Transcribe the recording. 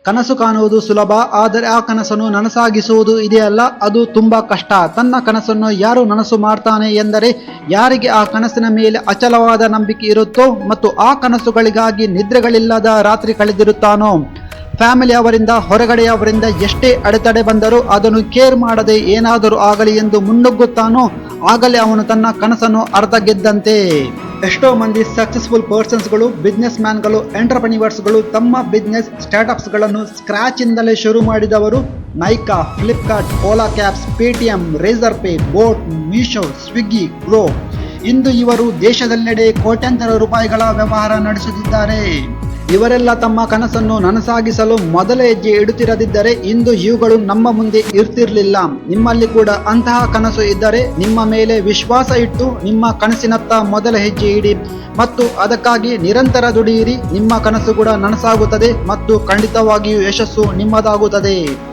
ಕನಸು ಕಾಣುವುದು ಸುಲಭ, ಆದರೆ ಆ ಕನಸನ್ನು ನನಸಾಗಿಸುವುದು ಇದೆಯಲ್ಲ, ಅದು ತುಂಬಾ ಕಷ್ಟ. ತನ್ನ ಕನಸನ್ನು ಯಾರು ನನಸು ಮಾಡ್ತಾನೆ ಎಂದರೆ ಯಾರಿಗೆ ಆ ಕನಸಿನ ಮೇಲೆ ಅಚಲವಾದ ನಂಬಿಕೆ ಇರುತ್ತೋ ಮತ್ತು ಆ ಕನಸುಗಳಿಗಾಗಿ ನಿದ್ರೆಗಳಿಲ್ಲದ ರಾತ್ರಿ ಕಳೆದಿರುತ್ತಾನೋ. ಫ್ಯಾಮಿಲಿ ಅವರಿಂದ, ಹೊರಗಡೆಯವರಿಂದ ಎಷ್ಟೇ ಅಡೆತಡೆ ಬಂದರೂ ಅದನ್ನು ಕೇರ್ ಮಾಡದೆ ಏನಾದರೂ ಆಗಲಿ ಎಂದು ಮುನ್ನುಗ್ಗುತ್ತಾನೋ, ಆಗಲೇ ಅವನು ತನ್ನ ಕನಸನ್ನು ಅರ್ಧ ಗೆದ್ದಂತೆ. ಎಷ್ಟೋ ಮಂದಿ ಸಕ್ಸಸ್ಫುಲ್ ಪರ್ಸನ್ಸ್ಗಳು, ಬಿಸ್ನೆಸ್ ಮ್ಯಾನ್ಗಳು, ಎಂಟರ್ಪ್ರನಿವರ್ಸ್ಗಳು ತಮ್ಮ ಬಿಸ್ನೆಸ್ ಸ್ಟಾರ್ಟ್ಅಪ್ಸ್ಗಳನ್ನು ಸ್ಕ್ರಾಚ್ ಇಂದಲೇ ಶುರು ಮಾಡಿದವರು. Nykaa, Flipkart, Ola cabs, Paytm, Razorpay, boAt, Meesho, Swiggy, Groww. ಇಂದು ಇವರು ದೇಶದೆಲ್ಲೆಡೆ ಕೋಟ್ಯಾಂತರ ರೂಪಾಯಿಗಳ ವ್ಯವಹಾರ ನಡೆಸುತ್ತಿದ್ದಾರೆ. ಇವರೆಲ್ಲ ತಮ್ಮ ಕನಸನ್ನು ನನಸಾಗಿಸಲು ಮೊದಲ ಹೆಜ್ಜೆ ಇಡುತ್ತಿರದಿದ್ದರೆ ಇಂದು ಇವುಗಳು ನಮ್ಮ ಮುಂದೆ ಇರ್ತಿರ್ಲಿಲ್ಲ. ನಿಮ್ಮಲ್ಲಿ ಕೂಡ ಅಂತಹ ಕನಸು ಇದ್ದರೆ ನಿಮ್ಮ ಮೇಲೆ ವಿಶ್ವಾಸ ಇಟ್ಟು ನಿಮ್ಮ ಕನಸಿನತ್ತ ಮೊದಲ ಹೆಜ್ಜೆ ಇಡಿ ಮತ್ತು ಅದಕ್ಕಾಗಿ ನಿರಂತರ ದುಡಿಯಿರಿ. ನಿಮ್ಮ ಕನಸು ಕೂಡ ನನಸಾಗುತ್ತದೆ ಮತ್ತು ಖಂಡಿತವಾಗಿಯೂ ಯಶಸ್ಸು ನಿಮ್ಮದಾಗುತ್ತದೆ.